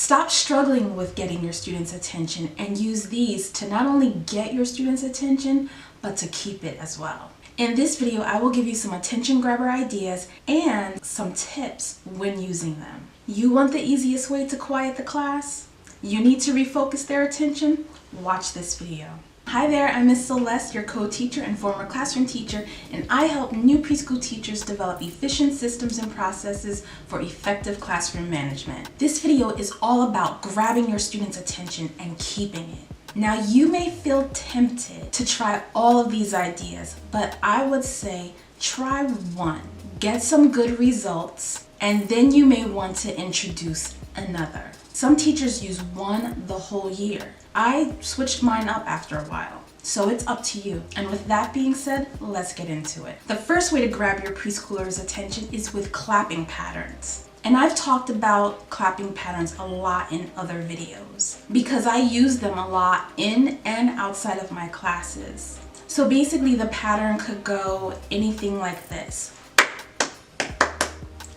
Stop struggling with getting your students' attention and use these to not only get your students' attention, but to keep it as well. In this video, I will give you some attention grabber ideas and some tips when using them. You want the easiest way to quiet the class? You need to refocus their attention? Watch this video. Hi there, I'm Miss Celeste, your co-teacher and former classroom teacher, and I help new preschool teachers develop efficient systems and processes for effective classroom management. This video is all about grabbing your students' attention and keeping it. Now, you may feel tempted to try all of these ideas, but I would say try one, get some good results, and then you may want to introduce another. Some teachers use one the whole year. I switched mine up after a while, so it's up to you. And with that being said, let's get into it. The first way to grab your preschoolers' attention is with clapping patterns. And I've talked about clapping patterns a lot in other videos because I use them a lot in and outside of my classes. So basically the pattern could go anything like this.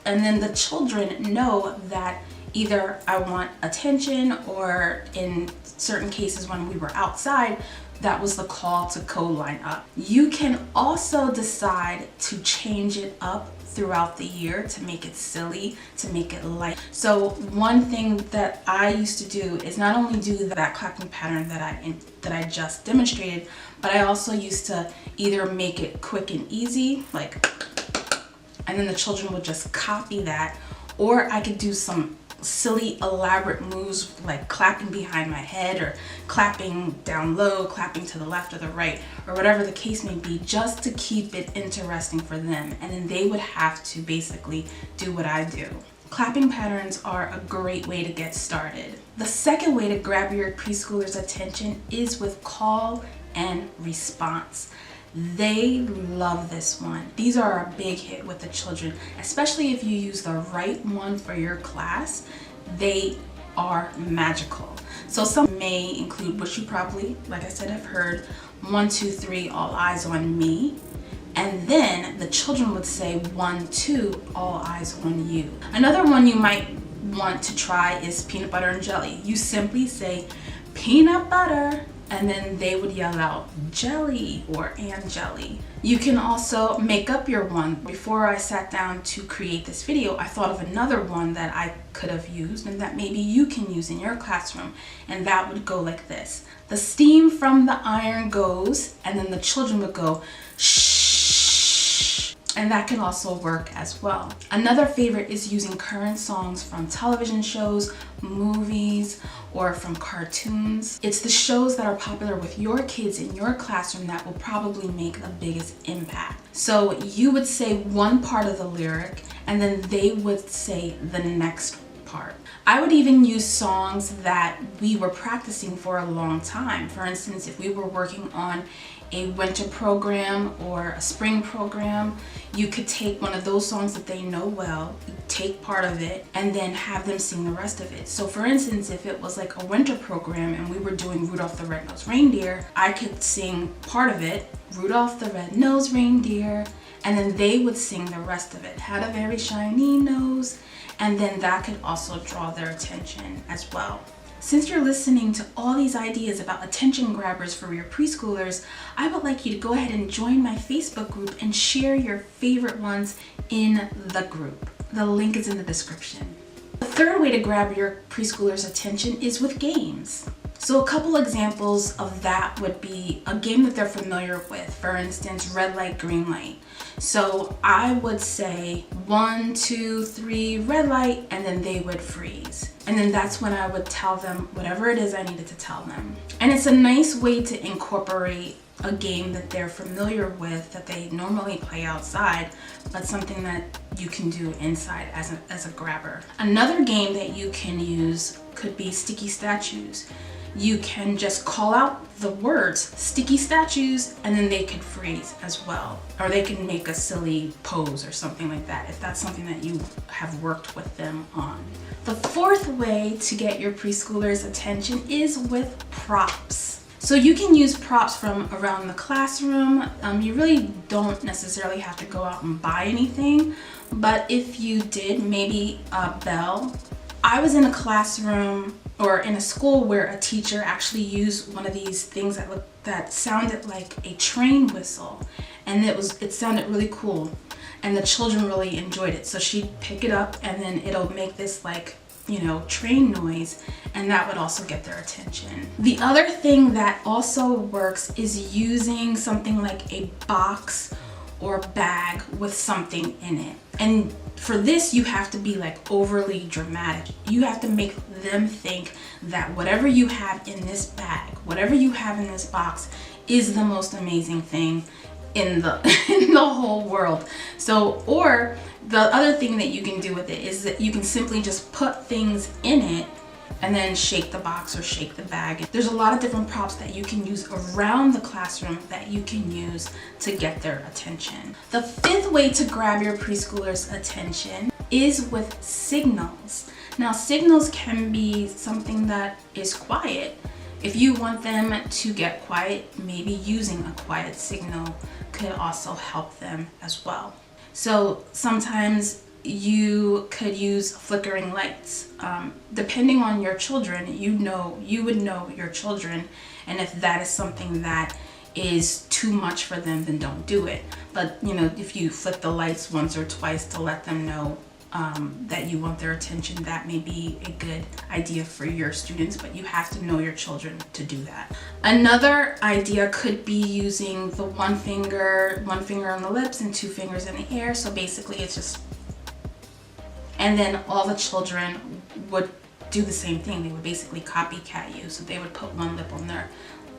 And then the children know that either I want attention, or in certain cases when we were outside, that was the call to co-line up. You can also decide to change it up throughout the year to make it silly, to make it light. So one thing that I used to do is not only do that clapping pattern that I just demonstrated, but I also used to either make it quick and easy, like, and then the children would just copy that, or I could do some silly elaborate moves like clapping behind my head or clapping down low, clapping to the left or the right, or whatever the case may be, just to keep it interesting for them. And then they would have to basically do what I do. Clapping patterns are a great way to get started. The second way to grab your preschoolers' attention is with call and response. They love this one. These are a big hit with the children, especially if you use the right one for your class. They are magical. So some may include, which you probably, like I said, have heard, 1, 2, 3, all eyes on me. And then the children would say 1, 2, all eyes on you. Another one you might want to try is peanut butter and jelly. You simply say peanut butter, and then they would yell out jelly or and jelly. You can also make up your one. Before I sat down to create this video, I thought of another one that I could have used and that maybe you can use in your classroom, and that would go like this. The steam from the iron goes, and then the children would go shh. And that can also work as well. Another favorite is using current songs from television shows, movies, or from cartoons. It's the shows that are popular with your kids in your classroom that will probably make the biggest impact. So you would say one part of the lyric, and then they would say the next part. I would even use songs that we were practicing for a long time. For instance, if we were working on a winter program or a spring program, you could take one of those songs that they know well, take part of it, and then have them sing the rest of it. So for instance, if it was like a winter program and we were doing Rudolph the Red-Nosed Reindeer, I could sing part of it, Rudolph the Red-Nosed Reindeer, and then they would sing the rest of it, had a very shiny nose, and then that could also draw their attention as well. Since you're listening to all these ideas about attention grabbers for your preschoolers, I would like you to go ahead and join my Facebook group and share your favorite ones in the group. The link is in the description. The third way to grab your preschoolers' attention is with games. So a couple examples of that would be a game that they're familiar with. For instance, red light, green light. So I would say 1, 2, 3, red light, and then they would freeze. And then that's when I would tell them whatever it is I needed to tell them. And it's a nice way to incorporate a game that they're familiar with, that they normally play outside, but something that you can do inside as a grabber. Another game that you can use could be sticky statues. You can just call out the words sticky statues, and then they could freeze as well. Or they can make a silly pose or something like that, if that's something that you have worked with them on. The fourth way to get your preschoolers' attention is with props. So you can use props from around the classroom. You really don't necessarily have to go out and buy anything, but if you did, maybe a bell I was in a classroom or in a school where a teacher actually used one of these things that sounded like a train whistle, and it sounded really cool, and the children really enjoyed it. So she'd pick it up and then it'll make this like, train noise, and that would also get their attention. The other thing that also works is using something like a box or bag with something in it. And for this, you have to be like overly dramatic. You have to make them think that whatever you have in this bag, whatever you have in this box is the most amazing thing in the in the whole world. So, or the other thing that you can do with it is that you can simply just put things in it and then shake the box or shake the bag. There's a lot of different props that you can use around the classroom that you can use to get their attention. The fifth way to grab your preschoolers' attention is with signals. Now, signals can be something that is quiet. If you want them to get quiet, maybe using a quiet signal could also help them as well. So sometimes you could use flickering lights. Depending on your children, you would know your children, and if that is something that is too much for them, then don't do it. But if you flick the lights once or twice to let them know that you want their attention, that may be a good idea for your students, but you have to know your children to do that. Another idea could be using the one finger on the lips and two fingers in the air. So basically it's just, and then all the children would do the same thing. They would basically copycat you. So they would put one lip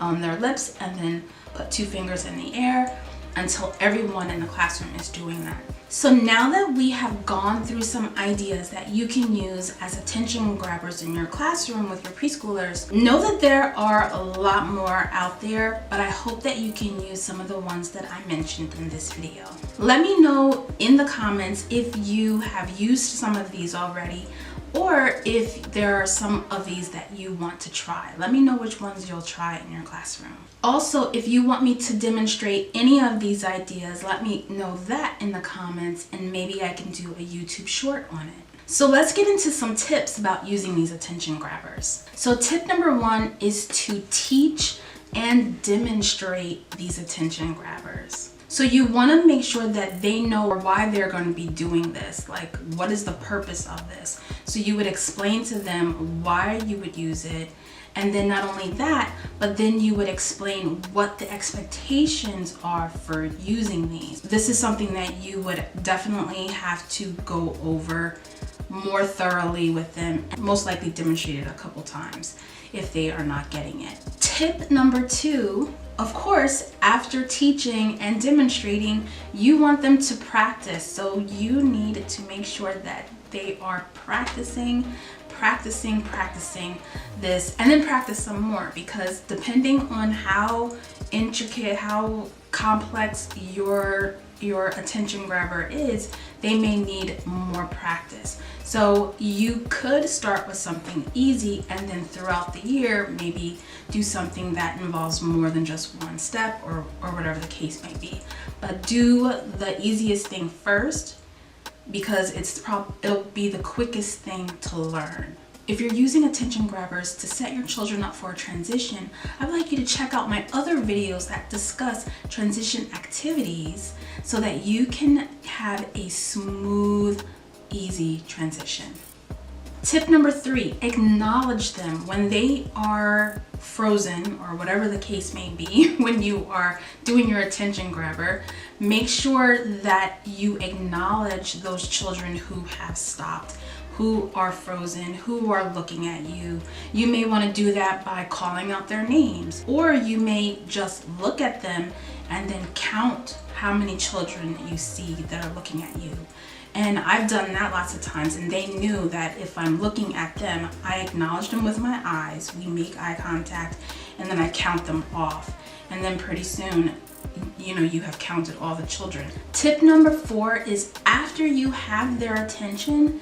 on their lips and then put two fingers in the air until everyone in the classroom is doing that. So now that we have gone through some ideas that you can use as attention grabbers in your classroom with your preschoolers, know that there are a lot more out there, but I hope that you can use some of the ones that I mentioned in this video. Let me know in the comments if you have used some of these already, or if there are some of these that you want to try. Let me know which ones you'll try in your classroom. Also, if you want me to demonstrate any of these ideas, let me know that in the comments, and maybe I can do a YouTube short on it. So let's get into some tips about using these attention grabbers. So tip number one is to teach and demonstrate these attention grabbers. So you want to make sure that they know why they're going to be doing this, like what is the purpose of this. So you would explain to them why you would use it, and then not only that, but then you would explain what the expectations are for using these. This is something that you would definitely have to go over more thoroughly with them, and most likely demonstrate it a couple times if they are not getting it. Tip number two, of course, after teaching and demonstrating, you want them to practice. So you need to make sure that they are practicing this, and then practice some more, because depending on how intricate, how complex your attention grabber is, they may need more practice. So you could start with something easy, and then throughout the year maybe do something that involves more than just one step, or whatever the case may be. But do the easiest thing first, because it'll be the quickest thing to learn. If you're using attention grabbers to set your children up for a transition, I'd like you to check out my other videos that discuss transition activities so that you can have a smooth, easy transition. Tip number three, acknowledge them when they are frozen, or whatever the case may be, when you are doing your attention grabber. Make sure that you acknowledge those children who have stopped, who are frozen, who are looking at you. You may want to do that by calling out their names, or you may just look at them and then count how many children you see that are looking at you. And I've done that lots of times, and they knew that if I'm looking at them, I acknowledge them with my eyes, we make eye contact, and then I count them off. And then pretty soon, you have counted all the children. Tip number four is, after you have their attention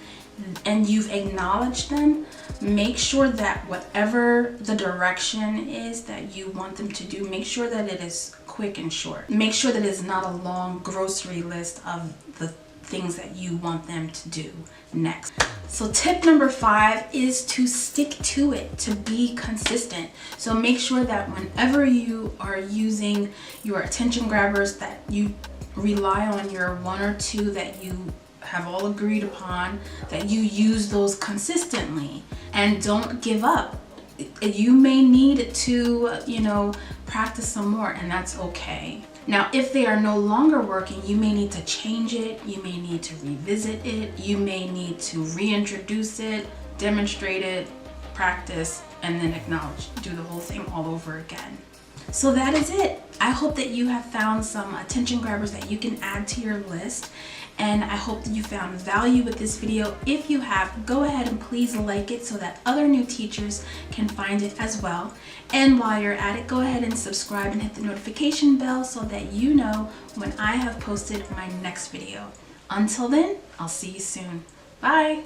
and you've acknowledged them, make sure that whatever the direction is that you want them to do, make sure that it is quick and short. Make sure that it's not a long grocery list of the things that you want them to do next. So tip number 5 is to stick to it, to be consistent. So make sure that whenever you are using your attention grabbers, that you rely on your 1 or 2 that you have all agreed upon, that you use those consistently and don't give up. You may need to, practice some more, and that's okay. Now, if they are no longer working, you may need to change it, you may need to revisit it, you may need to reintroduce it, demonstrate it, practice, and then acknowledge. Do the whole thing all over again. So that is it. I hope that you have found some attention grabbers that you can add to your list, and I hope that you found value with this video. If you have, go ahead and please like it so that other new teachers can find it as well. And while you're at it, go ahead and subscribe and hit the notification bell so that you know when I have posted my next video. Until then, I'll see you soon. Bye.